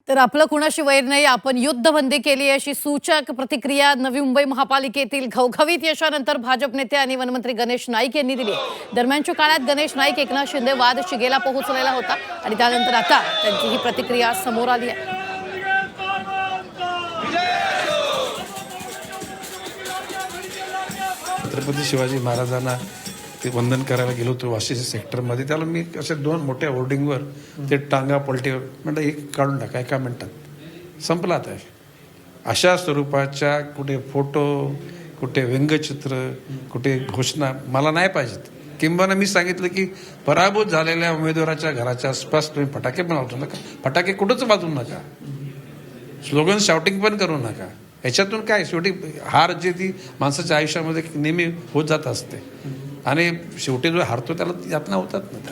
तर आपलं कुणाशी वैर नाही, आपण युद्धबंदी केली अशी सूचक प्रतिक्रिया नवी मुंबई महापालिकेतील घवघवीत यशानंतर भाजप नेते आणि वनमंत्री गणेश नाईक यांनी दिली आहे। दरम्यानच्या काळात गणेश नाईक एकनाथ शिंदे वाद शिगेला पोहोचलेला होता आणि त्यानंतर आता त्यांची ही प्रतिक्रिया समोर आली आहे। छत्रपती शिवाजी महाराजांना ते वंदन करायला गेलो होतो वाशी सेक्टरमध्ये, त्याला मी असे 2 मोठ्या होर्डिंगवर ते टांगा पलटी म्हणलं एक काढून टाका, एका मिनिटात संपला आता। अशा स्वरूपाच्या कुठे फोटो, कुठे व्यंगचित्र, कुठे घोषणा मला नाही पाहिजेत। किंबहुना मी सांगितलं की पराभूत झालेल्या उमेदवाराच्या घराच्या आसपास तुम्ही फटाके बनवतो नका, फटाके कुठंच वाजवू नका, स्लोगन शाउटिंग पण करू नका। याच्यातून काय शेवटी हार जी ती माणसाच्या आयुष्यामध्ये नेहमी होत जात असते आणि शेवटी जो हारतो त्याला यातना होतात ना।